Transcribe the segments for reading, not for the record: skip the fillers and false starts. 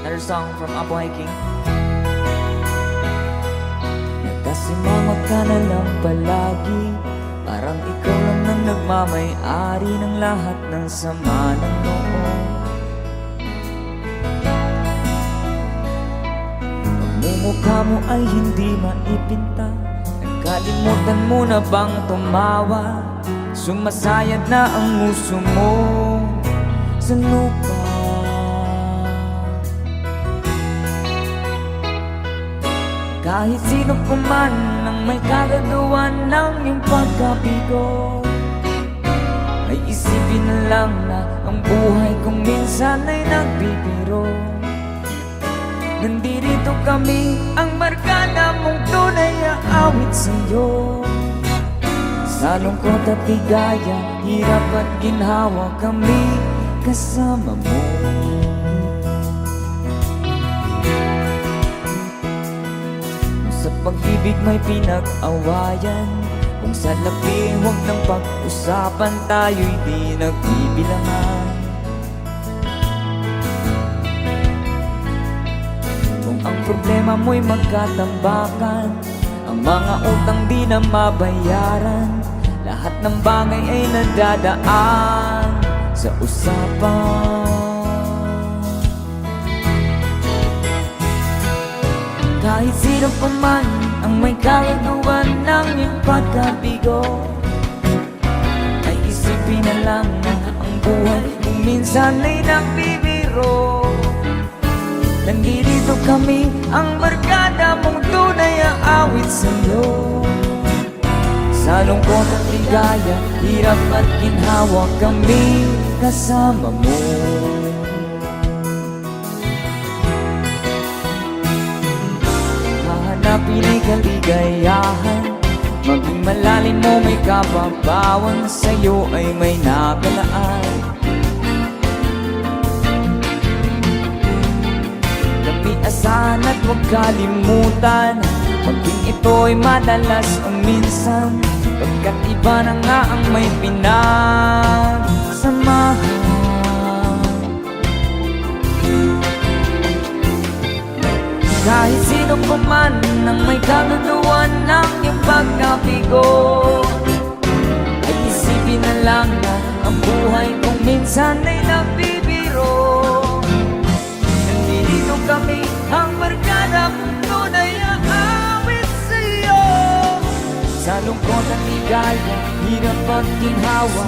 Another song from Apo Hiking. Nagkasimangot ka na lang palagi, parang ikaw lang ang nagmamay-ari ng lahat ng sama ng loob. Pagmumukha mo ay hindi maipinta, nagkalimutan mo na bang tumawa? Sumasayad na ang nguso mo sa lupa. Kahit sino pa man ang may kagagawan ng iyong pagkabigo, ay isipin na lang na ang buhay kung minsan ay nagbibiro. Nandito kami, ang barkada mong tunay na awit sa'yo. Sa lungkot at ligaya, hirap at ginhawa, kami kasama mo. Sa pag-ibig may pinag-awayan, kung sa labi huwag ng pag-usapan, tayo'y di nagbibilangan. Kung ang problema mo'y magkatambakan, ang mga utang di na mabayaran, lahat ng bagay ay nadadaan sa usapan. Kahit sino pa man ang may kagagawan ng iyong pagkabigo, ay isipin na lang na ang buhay kung minsan ay nagbibiro. Nandito kami, ang barkada mong tunay ang awit sa'yo. Sa lungkot at ligaya, hirap at ginhawa, kami kasama mo. Hahanapin ay kaligayahan, maging malalim mo may kababawan, sa'yo ay may nakalaan. Kami asahan at huwag kalimutan, maging ito'y madalas o minsan, pagkat iba na nga ang may pinagsamahan. Kahit sino pa man ang may kagagawan ng iyong pagkabigo, ay isipin na lang na ang buhay kung minsan ay nagbibiro. Nandito kami, ang barkada mong tunay ang awit sa'yo. Sa lungkot at ligaya, hirap at ginhawa.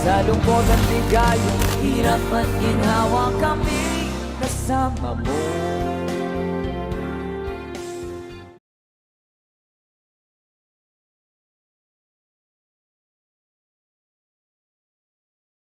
Sa lungkot at ligaya, hirap at ginhawa, kami kasama mo.